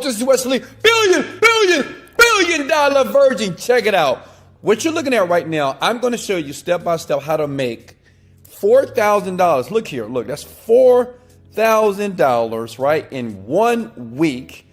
folks, this is Wesley, billion dollar virgin. Check it out. What you're looking at right now, I'm going to show you step by step how to make $4,000. Look here, look, that's $4,000, right, in 1 week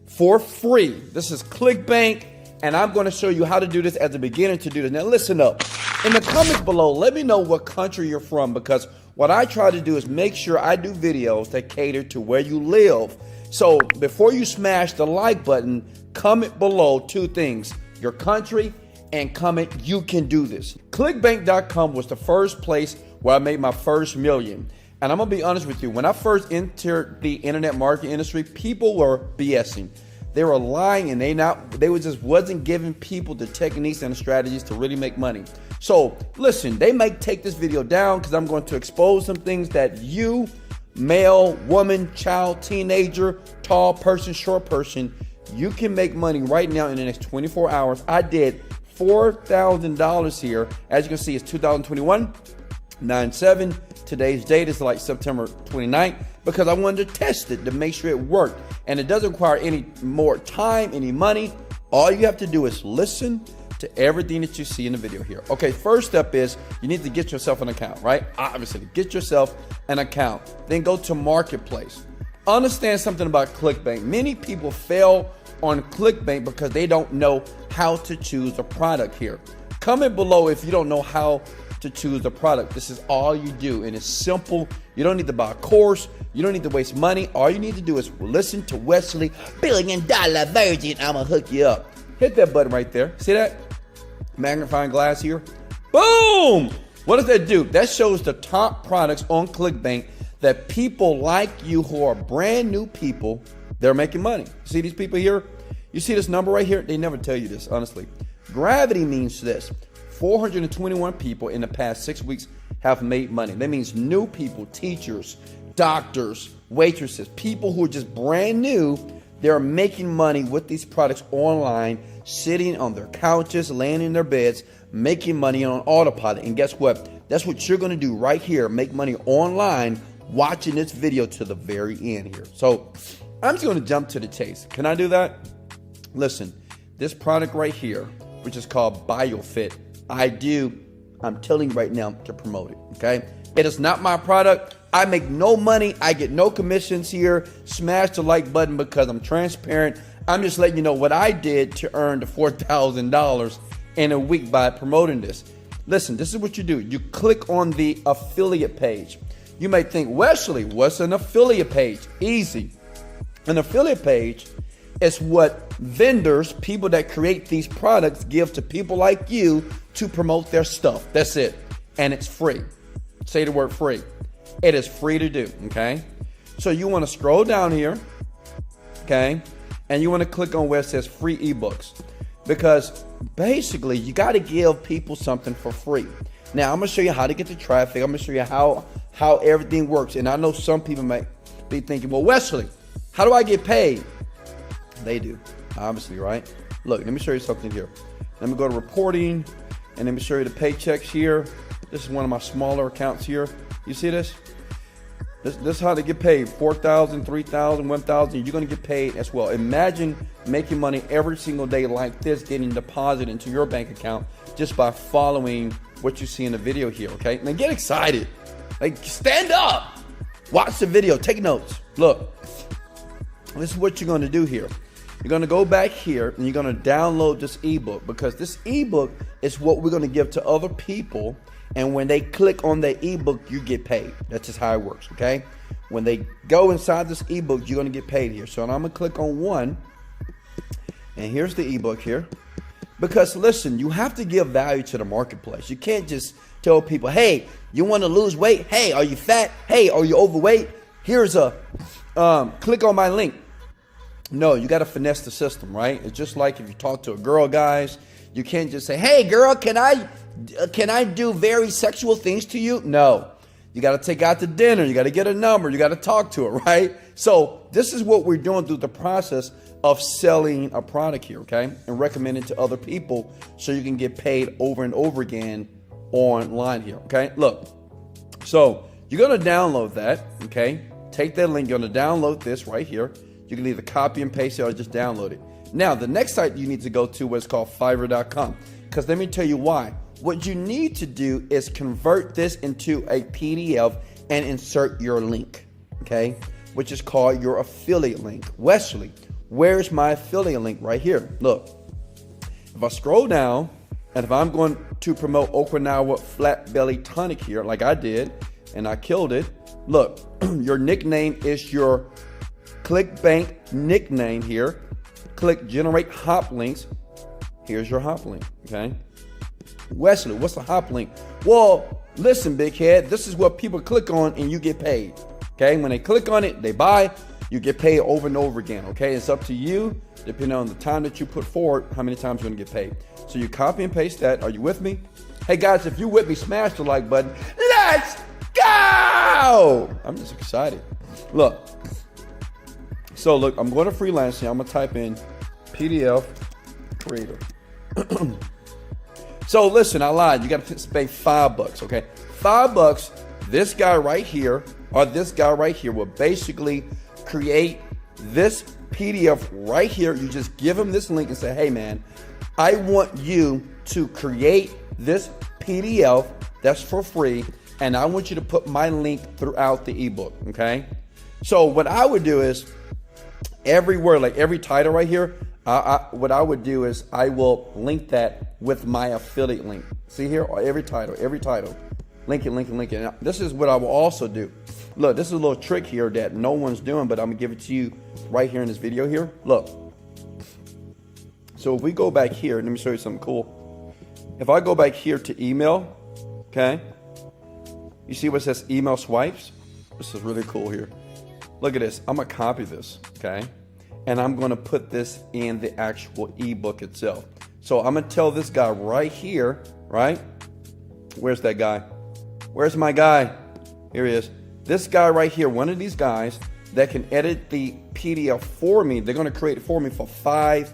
for free. This is ClickBank, and I'm going to show you how to do this as a beginner to do this. Now listen up. In the comments below, let me know what country you're from, because what I try to do is make sure I do videos that cater to where you live. So before you smash the like button, comment below 2 things: your country, and comment you can do this. ClickBank.com was the first place where I made my first million. And I'm gonna be honest with you, when I first entered the internet marketing industry, people were BSing. They were lying, and they wasn't giving people the techniques and the strategies to really make money. So listen, they might take this video down because I'm going to expose some things that you, male, woman, child, teenager, tall person, short person, you can make money right now in the next 24 hours. I did $4,000 here. As you can see, it's 2021, 9/7. Today's date is like September 29th, because I wanted to test it to make sure it worked. And it doesn't require any more time, any money. All you have to do is listen to everything that you see in the video here. Okay, first step is you need to get yourself an account, right? Obviously, get yourself an account. Then go to Marketplace. Understand something about ClickBank. Many people fail on ClickBank because they don't know how to choose a product here. Comment below if you don't know how to choose a product. This is all you do, and it's simple. You don't need to buy a course. You don't need to waste money. All you need to do is listen to Wesley, $1 billion virgin. I'm gonna hook you up. Hit that button right there. See that magnifying glass here? Boom! What does that do? That shows the top products on ClickBank that people like you who are brand new people, they're making money. See these people here? You see this number right here? They never tell you this, honestly. Gravity means this: 421 people in the past 6 weeks have made money. That means new people, teachers, doctors, waitresses, people who are just brand new. They're making money with these products online, sitting on their couches, laying in their beds, making money on autopilot. And guess what? That's what you're going to do right here. Make money online watching this video to the very end here. So I'm just going to jump to the chase. Can I do that? Listen, this product right here, which is called BioFit, I'm telling you right now to promote it, okay? It is not my product. I make no money. I get no commissions here. Smash the like button because I'm transparent. I'm just letting you know what I did to earn the $4,000 in a week by promoting this. Listen, this is what you do. You click on the affiliate page. You may think, Wesley, what's an affiliate page? Easy. An affiliate page is what vendors, people that create these products, give to people like you to promote their stuff. That's it. And it's free. Say the word free. It is free to do, okay? So you want to scroll down here, okay? And you want to click on where it says free ebooks, because basically you got to give people something for free. Now I'm going to show you how to get the traffic. I'm going to show you how everything works. And I know some people might be thinking, well, Wesley, how do I get paid? They do, obviously, right? Look, let me show you something here. Let me go to reporting, and let me show you the paychecks here. This is one of my smaller accounts here. You see this? This is how they get paid. 4,000, 3,000, 1,000. You're going to get paid as well. Imagine making money every single day like this, getting deposited into your bank account just by following what you see in the video here, okay? Now get excited. Like, stand up. Watch the video. Take notes. Look, this is what you're going to do here. You're going to go back here and you're going to download this ebook, because this ebook is what we're going to give to other people. And when they click on the ebook, you get paid. That's just how it works, okay? When they go inside this ebook, you're going to get paid here. So I'm going to click on one. And here's the ebook here. Because listen, you have to give value to the marketplace. You can't just tell people, hey, you want to lose weight? Hey, are you fat? Hey, are you overweight? Here's a click on my link. No, you got to finesse the system, right? It's just like if you talk to a girl, guys, you can't just say, hey, girl, can I do very sexual things to you? No, you got to take out to dinner. You got to get a number. You got to talk to her, right? So this is what we're doing through the process of selling a product here, okay? And recommending to other people so you can get paid over and over again online here, okay? Look, so you're going to download that, okay? Take that link. You're going to download this right here. You can either copy and paste it or just download it. Now, the next site you need to go to is called Fiverr.com. Because let me tell you why. What you need to do is convert this into a PDF and insert your link, okay? Which is called your affiliate link. Wesley, where's my affiliate link? Right here. Look, if I scroll down, and if I'm going to promote Okinawa Flat Belly Tonic here, like I did, and I killed it, look, your nickname is your ClickBank nickname here. Click generate hop links. Here's your hop link, okay? Wesley, what's the hop link? Well, listen, big head, this is what people click on and you get paid, okay? When they click on it, they buy, you get paid over and over again, okay? It's up to you, depending on the time that you put forward, how many times you're gonna get paid. So you copy and paste that. Are you with me? Hey guys, if you're with me, smash the like button. Let's go! I'm just excited. Look, so look, I'm going to freelancing. I'm gonna type in PDF creator. So listen, I lied. You got to pay $5, okay? $5. This guy right here or this guy right here will basically create this PDF right here. You just give him this link and say, hey man, I want you to create this PDF that's for free, and I want you to put my link throughout the ebook, okay? So what I would do is every word, like every title right here, what I would do is I will link that with my affiliate link. See here, every title, link it. Now, this is what I will also do. Look, this is a little trick here that no one's doing, but I'm gonna give it to you right here in this video here. Look. So if we go back here, let me show you something cool. If I go back here to email, okay, you see what says email swipes? This is really cool here. Look at this. I'm gonna copy this, okay? And I'm gonna put this in the actual ebook itself. So I'm gonna tell this guy right here, right? Where's that guy? Where's my guy? Here he is. This guy right here, one of these guys that can edit the PDF for me, they're gonna create it for me for $5.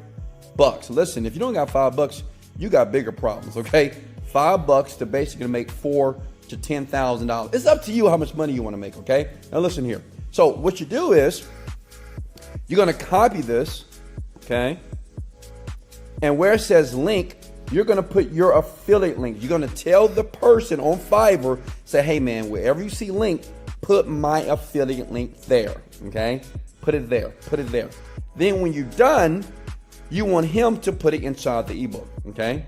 Listen, if you don't got $5, you got bigger problems, okay? $5 to basically make $4,000 to $10,000. It's up to you how much money you wanna make, okay? Now listen here. So what you do is, you're gonna copy this, okay? And where it says link, you're gonna put your affiliate link. You're gonna tell the person on Fiverr, say, hey man, wherever you see link, put my affiliate link there, okay? Put it there. Then when you're done, you want him to put it inside the ebook, okay?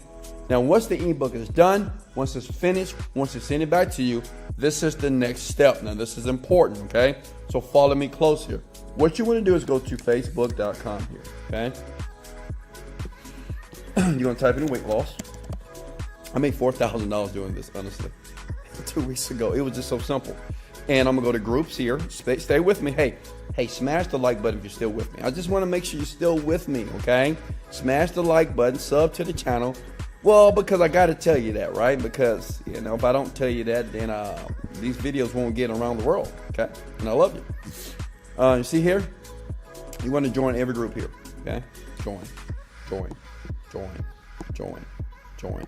Now, once the ebook is done, once it's finished, once it's sent it back to you, this is the next step. Now, this is important, okay? So follow me close here. What you want to do is go to facebook.com here, okay? You're going to type in weight loss. I made $4,000 doing this, honestly, 2 weeks ago. It was just so simple. And I'm going to go to groups here. Stay with me. Hey, smash the like button if you're still with me. I just want to make sure you're still with me, okay? Smash the like button, sub to the channel. Well, because I got to tell you that, right? Because, you know, if I don't tell you that, then these videos won't get around the world, okay? And I love you. You see here? You want to join every group here, okay? Join.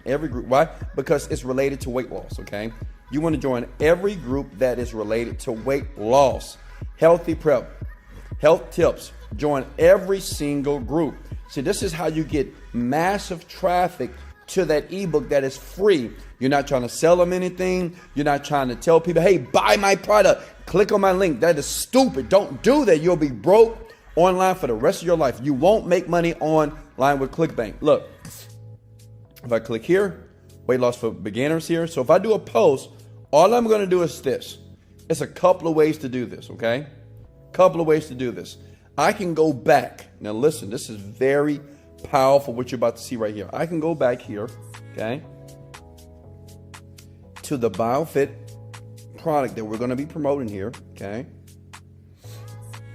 Every group. Why? Because it's related to weight loss, okay? You want to join every group that is related to weight loss, healthy prep, health tips. Join every single group. See, this is how you get massive traffic to that ebook that is free. You're not trying to sell them anything. You're not trying to tell people, hey, buy my product. Click on my link. That is stupid. Don't do that. You'll be broke online for the rest of your life. You won't make money online with ClickBank. Look, if I click here, weight loss for beginners here. So if I do a post, all I'm going to do is this. It's a couple of ways to do this, okay? Couple of ways to do this. I can go back. Now listen, this is very powerful what you're about to see right here. I can go back here, okay, to the BioFit product that we're going to be promoting here, okay?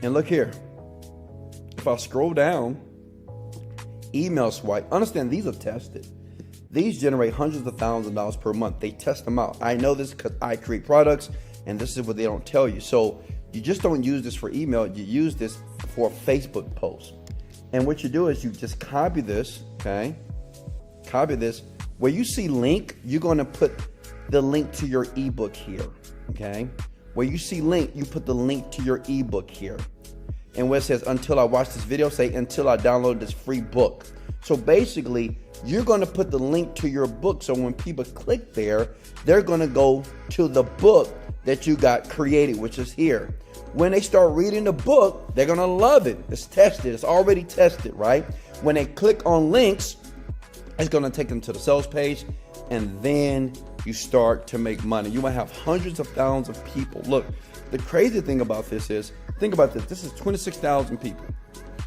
And look here. If I scroll down, email swipe, understand these are tested. These generate hundreds of thousands of dollars per month. They test them out. I know this because I create products, and this is what they don't tell you. So you just don't use this for email. You use this for a Facebook post. And what you do is you just copy this, okay? Copy this. Where you see link, you're going to put the link to your ebook here, okay? Where you see link, you put the link to your ebook here. And where it says, until I watch this video, say, until I download this free book. So basically, you're going to put the link to your book. So when people click there, they're going to go to the book that you got created, which is here. When they start reading the book, they're going to love it. It's tested. It's already tested, right? When they click on links, it's going to take them to the sales page, and then you start to make money. You might have hundreds of thousands of people. Look, the crazy thing about this is, think about this. This is 26,000 people.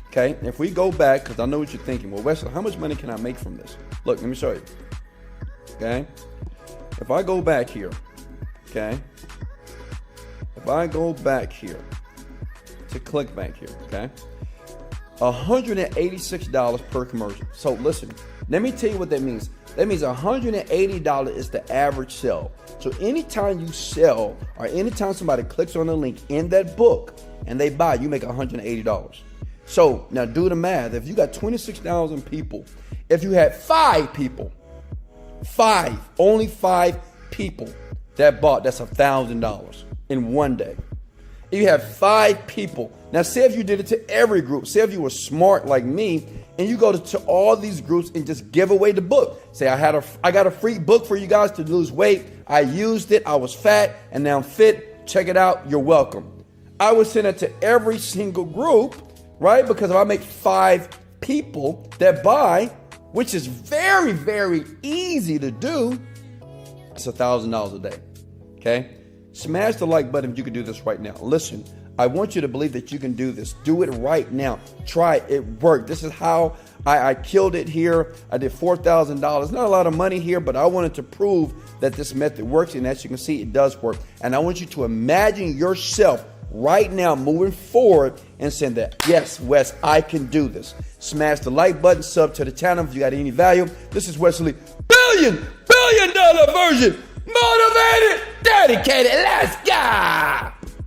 Okay, if we go back, because I know what you're thinking, well, Wesley, how much money can I make from this? Look, let me show you. Okay, if I go back here, okay, if I go back here to ClickBank here, okay, $186 per commercial. So listen, let me tell you what that means. That means $180 is the average sell. So anytime you sell, or anytime somebody clicks on the link in that book and they buy, you make $180. So now do the math. If you got 26,000 people, if you had 5 people, only 5 people that bought, that's $1,000 in one day. If you have 5 people, now say if you did it to every group, say if you were smart like me and you go to all these groups and just give away the book. Say I got a free book for you guys to lose weight. I used it, I was fat, and now I'm fit. Check it out, you're welcome. I would send it to every single group, right? Because if I make 5 people that buy, which is very, very easy to do, it's $1,000 a day, okay? Smash the like button if you can do this right now. Listen, I want you to believe that you can do this. Do it right now. Try it. It worked. This is how I killed it here. I did $4,000. Not a lot of money here, but I wanted to prove that this method works. And as you can see, it does work. And I want you to imagine yourself right now moving forward and saying that, yes, Wes, I can do this. Smash the like button, sub to the channel if you got any value. This is Wesley, billion dollar version, motivated, dedicated. Let's go.